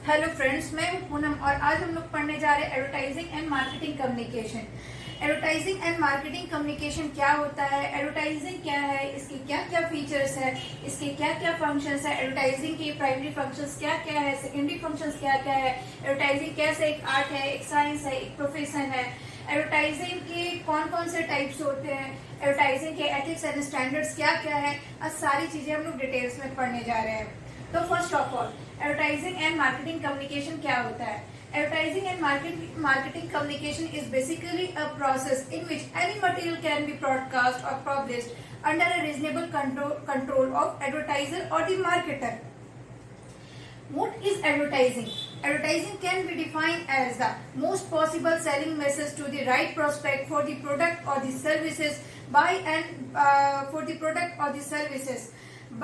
Hello friends, मैं हूं पूनम और आज हम लोग पढ़ने जा रहे हैं advertising and marketing communication. Advertising and marketing communication क्या होता है, एडवर्टाइजिंग क्या है, इसके क्या क्या फीचर्स है, इसके क्या क्या फंक्शंस है, एडवर्टाइजिंग के प्राइमरी फंक्शंस क्या क्या है, सेकेंडरी फंक्शंस क्या क्या है, एडवर्टाइजिंग कैसे एक आर्ट है, एक साइंस है, एक प्रोफेशन है, एडवर्टाइजिंग के कौन कौन से टाइप्स होते हैं, एडवर्टाइजिंग के एथिक्स एंड स्टैंडर्ड्स क्या क्या है, आज सारी चीजें हम लोग डिटेल्स में पढ़ने जा रहे हैं। तो first of all advertising and marketing communication क्या होता है। Advertising and marketing communication is basically a process in which any material can be broadcast or published under a reasonable control of advertiser or the marketer. What is advertising? Advertising can be defined as the most possible selling message to the right prospect for the product or the services by and for the product or the services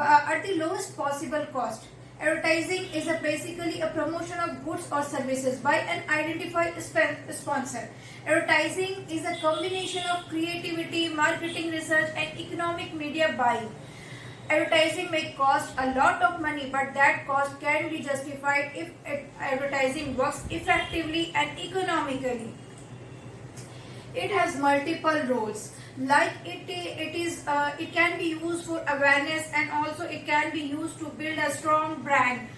at the lowest possible cost. Advertising is basically a promotion of goods or services by an identified sponsor. Advertising is a combination of creativity, marketing research, and economic media buying. Advertising may cost a lot of money, but that cost can be justified if advertising works effectively and economically. It has multiple roles. Like it can be used for awareness, and also it can be used to build a strong brand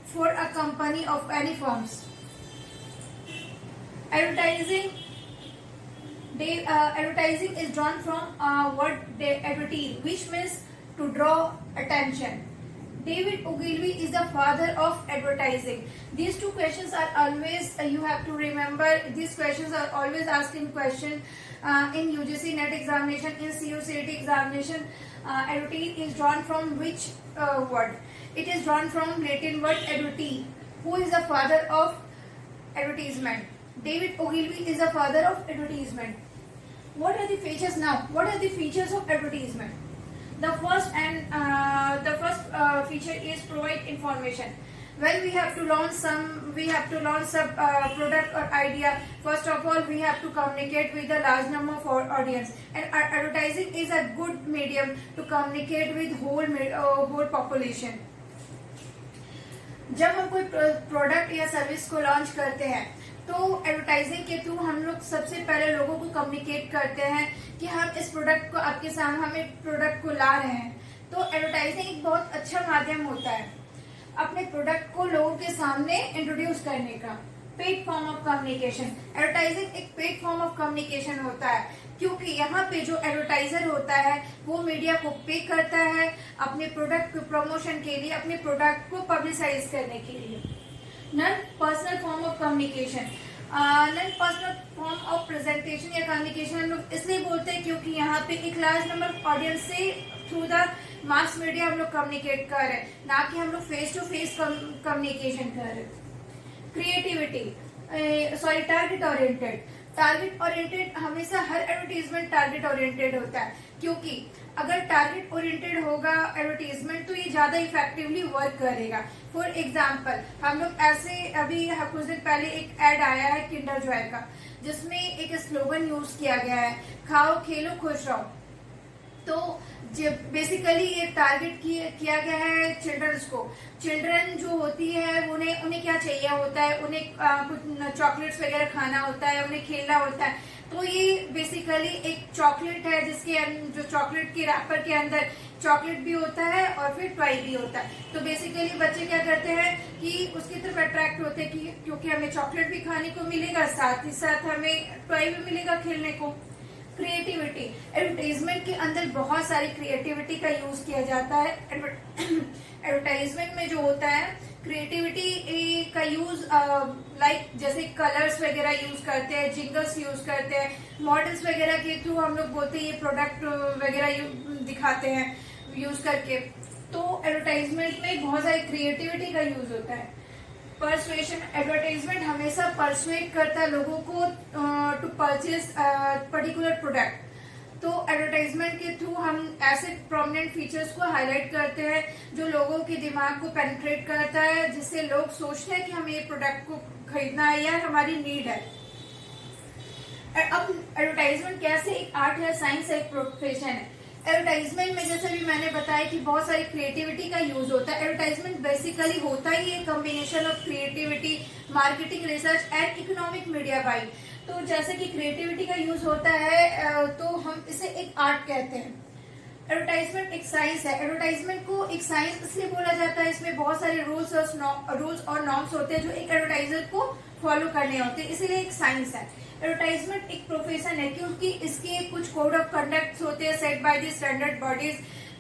for a company of any firms. Advertising is drawn from word advertise, which means to draw attention. David Ogilvy is the father of advertising. These two questions are always, you have to remember, these questions are always asked in question in UGC NET examination, in CUCET examination. Advertise is drawn from which word? It is drawn from Latin word adverti. Who is the father of advertisement? David Ogilvy is the father of advertisement. What are the features now? What are the features of advertisement? The first feature is provide information. When we have to launch some product or idea, first of all we have to communicate with a large number of audience, and advertising is a good medium to communicate with whole population. जब हम कोई product या service को launch करते हैं तो advertising के through हम लोग सबसे पहले लोगों को कम्युनिकेट करते हैं कि हम इस प्रोडक्ट को आपके सामने, हम एक प्रोडक्ट को ला रहे हैं। तो एडवर्टाइजिंग एक बहुत अच्छा माध्यम होता है अपने प्रोडक्ट को लोगों के सामने इंट्रोड्यूस करने का। Paid form of communication, advertising एक पेड फॉर्म ऑफ कम्युनिकेशन होता है, क्योंकि यहाँ पे जो एडवर्टाइजर होता है वो मीडिया को पे करता है अपने प्रोडक्ट के प्रमोशन के लिए, अपने प्रोडक्ट को पब्लिसाइज करने के लिए। Non personal form of communication, non personal form of presentation या कम्युनिकेशन हम लोग इसलिए बोलते हैं क्योंकि यहाँ पे एक लार्ज नंबर ऑफ ऑडियंस से थ्रू द मास मीडिया हम लोग कम्युनिकेट कर रहे हैं, ना कि हम लोग फेस टू फेस कम्युनिकेशन कर रहे हैं। क्रिएटिविटी, टारगेट ओरिएंटेड हमेशा हर एडवर्टीजमेंट टारगेट ओरिएंटेड होता है, क्योंकि अगर टारगेट ओरिएंटेड होगा एडवर्टीजमेंट तो ये ज्यादा इफेक्टिवली वर्क करेगा। फॉर एग्जाम्पल, हम लोग ऐसे अभी कुछ दिन पहले एक एड आया है किंडर जॉय का, जिसमें एक स्लोगन यूज किया गया है, खाओ खेलो खुश रहो। तो बेसिकली ये टारगेट किया गया है चिल्ड्रंस को। चिल्ड्रन जो होती है उन्हें क्या चाहिए होता है, उन्हें कुछ चॉकलेट्स वगैरह खाना होता है, उन्हें खेलना होता है। तो ये बेसिकली एक चॉकलेट है जिसके जो चॉकलेट के रैपर के अंदर चॉकलेट भी होता है और फिर टॉय भी होता है। तो बेसिकली बच्चे क्या करते हैं कि उसकी तरफ अट्रैक्ट होते हैं कि क्योंकि हमें चॉकलेट भी खाने को मिलेगा, साथ ही साथ हमें टॉय भी मिलेगा खेलने को। क्रिएटिविटी, एडवर्टाइजमेंट के अंदर बहुत सारी क्रिएटिविटी का यूज किया जाता है। एडवर्टाइजमेंट में जो होता है क्रिएटिविटी का यूज लाइक जैसे कलर्स वगैरह यूज करते हैं, जिंगल्स यूज करते हैं, मॉडल्स वगैरह के थ्रू हम लोग बोलते हैं ये प्रोडक्ट वगैरह दिखाते हैं यूज करके। तो एडवर्टाइजमेंट में बहुत सारी क्रिएटिविटी का यूज होता है। परसुएशन, एडवर्टाइजमेंट हमेशा परसुएट करता है लोगों को टू परचेज पर्टिकुलर प्रोडक्ट। तो एडवर्टाइजमेंट के थ्रू हम ऐसे प्रोमिनेंट फीचर्स को हाईलाइट करते हैं जो लोगों के दिमाग को पेनिट्रेट करता है, जिससे लोग सोचते हैं कि हमें ये प्रोडक्ट को खरीदना है या हमारी नीड है। अब एडवर्टाइजमेंट कैसे एक आर्ट है, साइंस है, एक प्रोफेशन है। एडवर्टाइजमेंट में जैसे भी मैंने बताया कि बहुत सारी क्रिएटिविटी का यूज होता है। एडवर्टाइजमेंट बेसिकली होता ही है combination of creativity, marketing, research and economic media buying. तो जैसे कि क्रिएटिविटी का यूज होता है तो हम इसे एक आर्ट कहते हैं। एडवर्टाइजमेंट एक साइंस है। एडवर्टाइजमेंट को एक साइंस इसलिए बोला जाता है, इसमें बहुत सारे रूल्स और नॉर्म्स होते हैं जो एक एडवर्टाइजर को फॉलो करने होते हैं, इसीलिए एक साइंस है। एडवर्टाइजमेंट एक प्रोफेशन है क्योंकि इसके कुछ कोड ऑफ कंडक्ट होते हैं set by the standard bodies,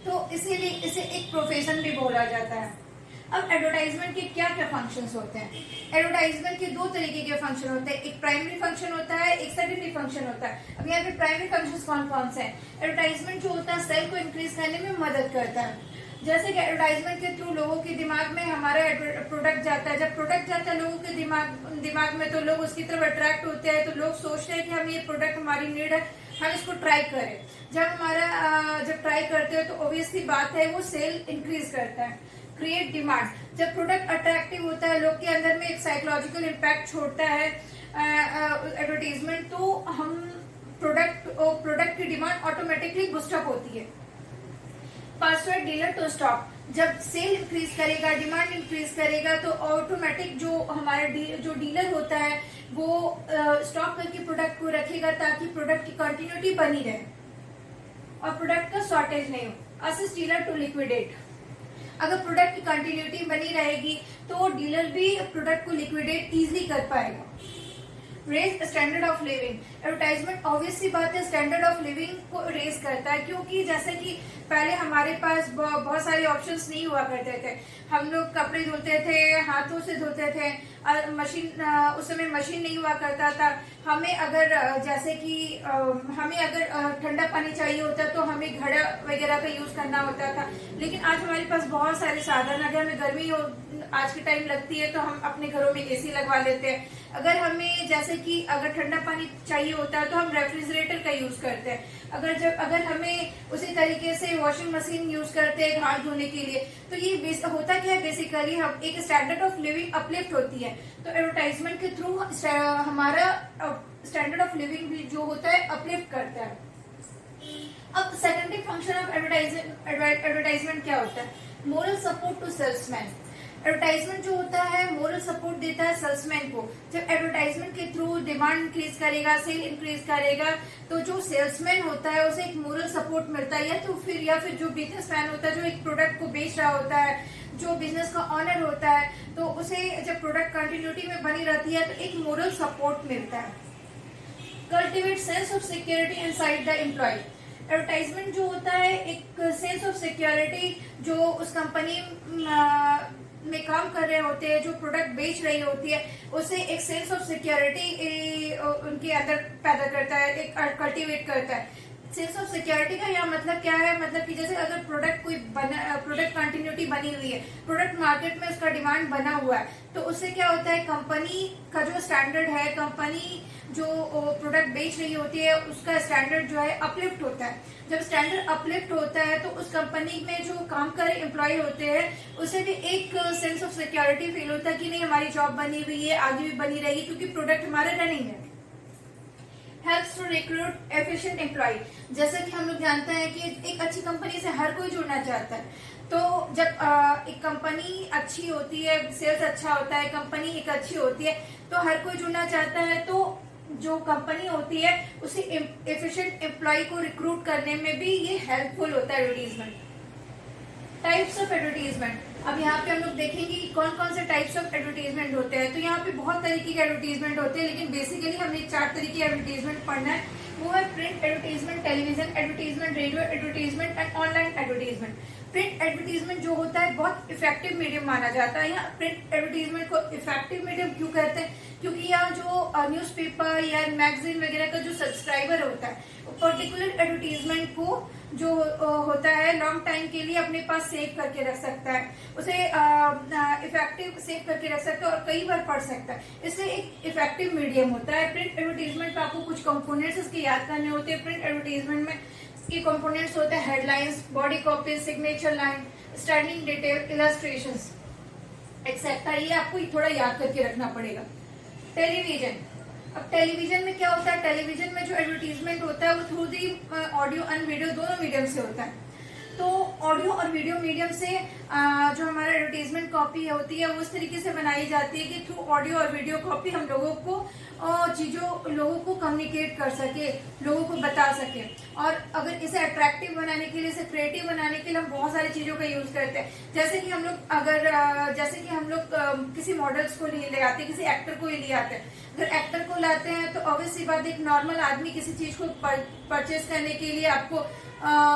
तो इसीलिए इसे एक प्रोफेशन भी बोला जाता है। अब एडवर्टाइजमेंट के क्या क्या फंक्शंस होते हैं? एडवर्टाइजमेंट के दो तरीके के फंक्शन होते हैं, एक प्राइमरी फंक्शन होता है, एक सेकेंडरी फंक्शन होता है। अब यहाँ पे प्राइमरी फंक्शंस कौन कौन से हैं? एडवर्टाइजमेंट जो होता है सेल को इंक्रीज करने में मदद करता है। जैसे कि एडवर्टाइजमेंट के थ्रू लोगों के दिमाग में हमारा प्रोडक्ट जाता है, जब प्रोडक्ट जाता है लोगों के दिमाग में तो लोग उसकी तरफ अट्रैक्ट होते हैं, तो लोग सोचते हैं कि हम ये प्रोडक्ट हमारी नीड है, हम इसको ट्राई करें। जब ट्राई करते हैं तो ऑब्वियसली बात है वो सेल इंक्रीज करता है। क्रिएट डिमांड, जब प्रोडक्ट अट्रैक्टिव होता है, लोग के अंदर में एक साइकोलॉजिकल इम्पैक्ट छोड़ता है एडवर्टीजमेंट, तो हम प्रोडक्ट की डिमांड ऑटोमेटिकली बूस्टअप होती है। पासवर्ड डीलर टू स्टॉक, जब सेल इंक्रीज करेगा, डिमांड इंक्रीज करेगा, तो ऑटोमेटिक जो हमारा जो डीलर होता है वो स्टॉक करके प्रोडक्ट को रखेगा ताकि प्रोडक्ट की कंटिन्यूटी बनी रहे और प्रोडक्ट का शॉर्टेज नहीं हो। असिस्ट डीलर टू लिक्विडेट, अगर प्रोडक्ट की कंटिन्यूटी बनी रहेगी तो डीलर भी प्रोडक्ट को लिक्विडेट इजीली कर पाएगा। Raise standard of living, advertisement obviously बात है स्टैंडर्ड ऑफ लिविंग को रेज करता है, क्योंकि जैसे कि पहले हमारे पास बहुत सारे ऑप्शंस नहीं हुआ करते थे। हम लोग कपड़े धोते थे, हाथों से धोते थे, मशीन उस समय मशीन नहीं हुआ करता था। हमें अगर जैसे कि हमें अगर ठंडा पानी चाहिए होता तो हमें घड़ा वगैरह का यूज करना होता था, लेकिन आज हमारे पास बहुत सारे साधन। अगर हमें गर्मी आज के टाइम लगती है तो हम अपने घरों में एसी लगवा लेते हैं। अगर हमें जैसे कि अगर ठंडा पानी चाहिए होता है तो हम रेफ्रिजरेटर का यूज करते हैं। अगर हमें उसी तरीके से वॉशिंग मशीन यूज करते हैं हाथ धोने के लिए। तो ये होता क्या है, बेसिकली हम एक स्टैंडर्ड ऑफ लिविंग अपलिफ्ट होती है। तो एडवर्टाइजमेंट के थ्रू हमारा स्टैंडर्ड ऑफ लिविंग भी जो होता है अपलिफ्ट करता है। अब सेकेंडरी फंक्शन ऑफ एडवर्टाइजमेंट क्या होता है? Moral support to salesman, advertisement जो होता है मोरल सपोर्ट देता है सेल्समैन को। जब एडवर्टाइजमेंट के थ्रू डिमांड इंक्रीज करेगा, सेल इंक्रीज करेगा, तो जो सेल्समैन होता है उसे एक मोरल सपोर्ट मिलता है, या फिर जो बिजनेसमैन होता है जो एक प्रोडक्ट को बेच रहा होता है, जो बिजनेस का ऑनर होता है, तो उसे जब प्रोडक्ट कंटिन्यूटी में बनी रहती है तो एक मोरल सपोर्ट मिलता है। Cultivate sense of security inside the employ, advertisement जो होता है एक सेंस ऑफ सिक्योरिटी जो उस कंपनी में काम कर रहे होते हैं, जो प्रोडक्ट बेच रही होती है, उसे एक सेंस ऑफ सिक्योरिटी उनके अंदर पैदा करता है, एक कल्टीवेट करता है। सेंस ऑफ सिक्योरिटी का यहाँ मतलब क्या है? मतलब कि जैसे अगर प्रोडक्ट कंटिन्यूटी बनी हुई है, प्रोडक्ट मार्केट में उसका डिमांड बना हुआ है, तो उससे क्या होता है, कंपनी का जो स्टैंडर्ड है, कंपनी जो प्रोडक्ट बेच रही होती है उसका स्टैंडर्ड जो है अपलिफ्ट होता है। जब स्टैंडर्ड अपलिफ्ट होता है तो उस कंपनी में जो काम कर रहे एम्प्लॉय होते हैं उसे भी एक सेंस ऑफ सिक्योरिटी फील होता है कि नहीं, हमारी जॉब बनी हुई है, आगे भी बनी रहेगी क्योंकि प्रोडक्ट हमारा रनिंग है। Helps to recruit efficient employ, जैसे कि हम लोग जानते हैं कि एक अच्छी कंपनी से हर कोई जुड़ना चाहता है। तो जब एक कंपनी अच्छी होती है, सेल्स अच्छा होता है, कंपनी एक अच्छी होती है, तो हर कोई जुड़ना चाहता है। तो जो कंपनी होती है उसी एफिशिएंट एम्प्लॉय को रिक्रूट करने में भी ये हेल्पफुल होता है एडवर्टीजमेंट। टाइप्स ऑफ एडवर्टीजमेंट, अब यहाँ पे हम लोग देखेंगे कि कौन कौन से टाइप्स ऑफ एडवर्टीजमेंट होते हैं। तो यहाँ पे बहुत तरीके के एडवर्टीजमेंट होते हैं, लेकिन बेसिकली हमें 4 तरीके एडवर्टीजमेंट पढ़ना है। वो है print advertisement, television advertisement, radio advertisement and online advertisement. Print advertisement जो होता है बहुत इफेक्टिव मीडियम माना जाता है। यहाँ प्रिंट एडवर्टीजमेंट को इफेक्टिव मीडियम क्यों कहते हैं? क्योंकि यहाँ जो न्यूज़पेपर या मैगजीन वगैरह का जो सब्सक्राइबर होता है, पर्टिकुलर एडवर्टीजमेंट को जो होता है लॉन्ग टाइम के लिए अपने पास सेव करके रख सकता है, उसे इफेक्टिव सेव करके रख सकता है और कई बार पढ़ सकता है, इसलिए एक इफेक्टिव मीडियम होता है। प्रिंट एडवर्टीजमेंट में आपको कुछ कंपोनेंट्स इसके याद करने होते हैं। प्रिंट एडवर्टीजमेंट में इसके कंपोनेंट्स होते हैं headlines, body copy, signature line, standing detail, illustrations etcetera. ये आपको थोड़ा याद करके रखना पड़ेगा। टेलीविजन, अब टेलीविजन में क्या होता है, टेलीविजन में जो एडवर्टीजमेंट होता है वो through the audio and video दोनों मीडियम से होता है। तो ऑडियो और वीडियो मीडियम से जो हमारा एडवर्टीजमेंट कॉपी होती है वो उस तरीके से बनाई जाती है कि थ्रू ऑडियो और वीडियो कॉपी हम लोगों को चीजों लोगों को कम्युनिकेट कर सके, लोगों को बता सके। और अगर इसे अट्रैक्टिव बनाने के लिए, इसे क्रिएटिव बनाने के लिए हम बहुत सारी चीजों का यूज करते हैं। जैसे कि हम लोग किसी मॉडल्स को ले आते हैं, किसी एक्टर को ही ले आते हैं। अगर एक्टर को लाते हैं तो ऑब्वियसली बात, एक नॉर्मल आदमी किसी चीज को परचेज करने के लिए आपको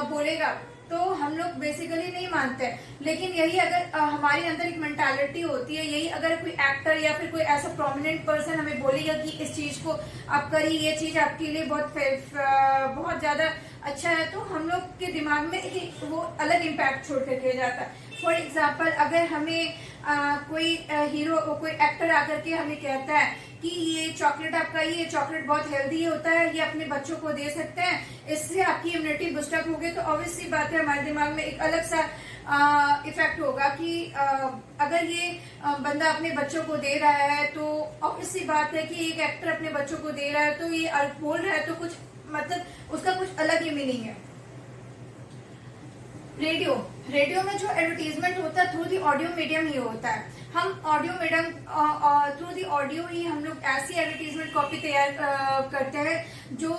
बोलेगा तो हम लोग बेसिकली नहीं मानते हैं। लेकिन यही अगर हमारे अंदर एक मेंटालिटी होती है, यही अगर कोई एक्टर या फिर कोई ऐसा प्रोमिनेंट पर्सन हमें बोलेगा कि इस चीज को आप करिए, ये चीज आपके लिए बहुत ज्यादा अच्छा है, तो हम लोग के दिमाग में वो अलग इम्पैक्ट छोड़ करके जाता है। फॉर एग्जाम्पल, अगर हमें कोई हीरो, कोई एक्टर आकर के हमें कहता है कि ये चॉकलेट आपका, ये चॉकलेट बहुत हेल्दी होता है, ये अपने बच्चों को दे सकते हैं, इससे आपकी इम्यूनिटी बूस्टअप होगी, तो ऑब्वियसली बात है हमारे दिमाग में एक अलग सा इफेक्ट होगा कि अगर ये बंदा अपने बच्चों को दे रहा है तो ऑब्वियसली बात है कि एक एक्टर अपने बच्चों को दे रहा है तो ये बोल रहा है तो कुछ मतलब उसका कुछ अलग ही मीनिंग है। रेडियो में जो एडवर्टीजमेंट होता है थ्रू दी ऑडियो मीडियम ही होता है। हम audio medium through the audio ही हम लोग ऐसी एडवर्टीजमेंट कॉपी तैयार करते हैं जो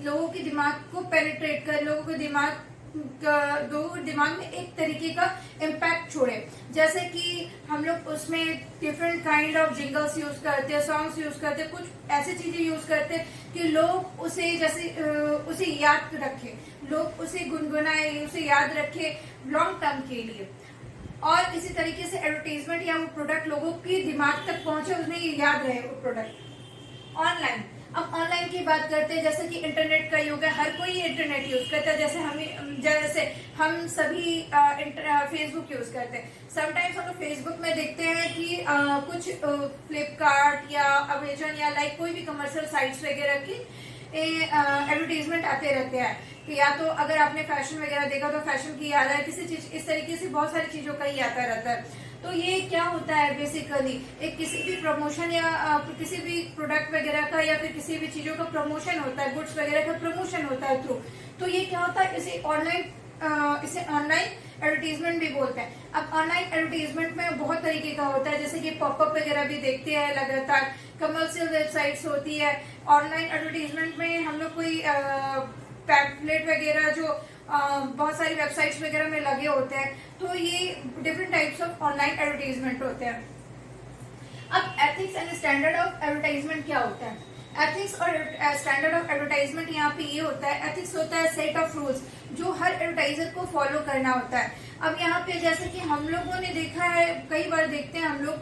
लोगों के दिमाग को पेनिट्रेट कर, लोगों के दिमाग में एक तरीके का इम्पैक्ट छोड़े। जैसे कि हम लोग उसमें different kind of jingles use करते हैं, सॉन्ग्स यूज करते हैं, कुछ ऐसी चीजें यूज करते हैं कि लोग उसे याद रखें, लोग उसे गुनगुनाए, उसे याद रखें लॉन्ग टर्म के लिए। और इसी तरीके से एडवर्टीजमेंट या वो प्रोडक्ट लोगों के दिमाग तक पहुंचे, उन्हें याद रहे वो प्रोडक्ट। ऑनलाइन, अब ऑनलाइन की बात करते हैं, जैसे कि इंटरनेट का युग है, हर कोई इंटरनेट यूज करता है। जैसे हम सभी फेसबुक यूज करते हैं। समटाइम्स हम लोग फेसबुक में देखते हैं कि कुछ फ्लिपकार्ट या अमेजन या लाइक कोई भी कमर्शियल साइट्स वगैरह की एडवर्टीजमेंट आते रहते हैं कि या तो अगर आपने फैशन वगैरह देखा तो फैशन की याद है, किसी चीज इस तरीके से बहुत सारी चीजों का ही आता रहता है। तो ये क्या होता है बेसिकली, एक किसी भी प्रमोशन या किसी भी प्रोडक्ट वगैरह का या फिर किसी भी चीजों का प्रमोशन होता है, गुड्स वगैरह का प्रमोशन होता है थ्रू। तो ये क्या होता है, इसे ऑनलाइन एडवर्टीजमेंट भी बोलते हैं। अब ऑनलाइन एडवर्टीजमेंट में बहुत तरीके का होता है, जैसे कि पॉपअप वगैरह भी देखते हैं लगातार, कमर्शियल वेबसाइट्स होती है। ऑनलाइन एडवर्टीजमेंट में हम लोग कोई पैम्फलेट वगैरह जो बहुत सारी वेबसाइट्स वगैरह में लगे होते हैं, तो ये different types of online advertisement होते हैं। अब ethics and standard of advertisement क्या होता है? एथिक्स और स्टैंडर्ड ऑफ एडवर्टाइजमेंट यहाँ पे ये होता है, एथिक्स होता है सेट ऑफ रूल्स जो हर एडवर्टाइजर को फॉलो करना होता है। अब यहाँ पे जैसे कि हम लोगों ने देखा है, कई बार देखते हैं हम लोग,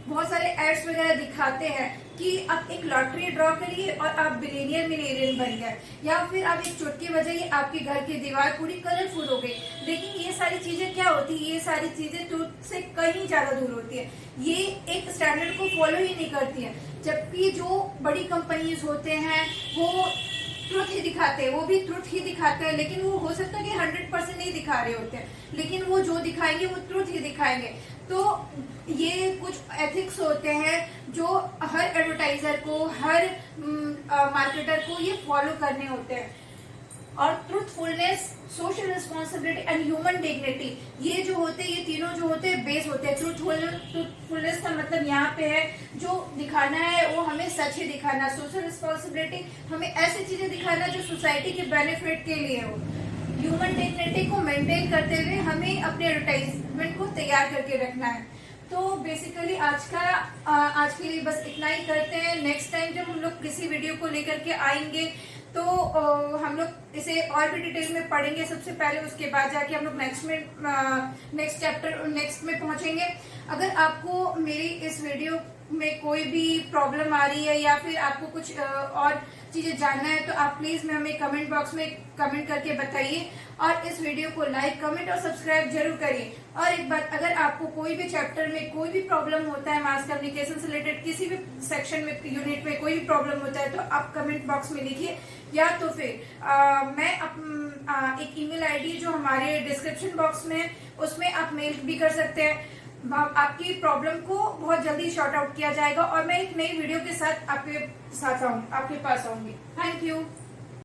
बहुत सारे एड्स वगैरह दिखाते हैं कि आप एक लॉटरी ड्रॉ करिए और आप बिलियनियर मिलियनियर बन गए, या फिर आप एक चुटकी बजाइए आपके घर की दीवार पूरी कलरफुल हो गई। लेकिन ये सारी चीजें क्या होती है, ये सारी चीजें ट्रुथ से कहीं ज्यादा दूर होती है, ये एक स्टैंडर्ड को फॉलो ही नहीं करती है। जबकि जो बड़ी कंपनीज होते हैं वो ट्रुथ ही दिखाते हैं, वो भी ट्रुथ ही दिखाते हैं, लेकिन वो हो सकता है कि 100% नहीं दिखा रहे होते हैं, लेकिन वो जो दिखाएंगे वो ट्रुथ ही दिखाएंगे। तो ये कुछ एथिक्स होते हैं जो हर एडवर्टाइजर को, हर मार्केटर को ये फॉलो करने होते हैं। और truthfulness, social responsibility and human dignity, ये जो होते हैं, ये तीनों जो होते हैं बेस होते हैं। ट्रूथफुलनेस का मतलब यहाँ पे है जो दिखाना है वो हमें सच ही दिखाना। सोशल रिस्पॉन्सिबिलिटी, हमें ऐसी चीजें दिखाना जो सोसाइटी के बेनिफिट के लिए हो। ह्यूमन डिग्निटी को मेंटेन करते हुए हमें अपने एडवर्टाइजमेंट को तैयार करके रखना है। तो बेसिकली आज के लिए बस इतना ही करते हैं। नेक्स्ट टाइम जब हम लोग किसी वीडियो को लेकर के आएंगे तो हम लोग इसे और भी डिटेल में पढ़ेंगे सबसे पहले, उसके बाद जाके हम लोग नेक्स्ट में पहुंचेंगे। अगर आपको मेरी इस वीडियो में कोई भी प्रॉब्लम आ रही है या फिर आपको कुछ और चीजें जानना है तो आप प्लीज हमें कमेंट बॉक्स में कमेंट करके बताइए, और इस वीडियो को लाइक, कमेंट और सब्सक्राइब जरूर करिए। और एक बात, अगर आपको कोई भी चैप्टर में कोई भी प्रॉब्लम होता है, मास कम्युनिकेशन से रिलेटेड किसी भी सेक्शन में, यूनिट में कोई भी प्रॉब्लम होता है, तो आप कमेंट बॉक्स में लिखिए, या तो फिर मैं एक ईमेल आईडी जो हमारे डिस्क्रिप्शन बॉक्स में, उसमें आप मेल भी कर सकते हैं। आपकी प्रॉब्लम को बहुत जल्दी शॉर्ट आउट किया जाएगा और मैं एक नई वीडियो के साथ आपके पास आऊंगी। Thank you.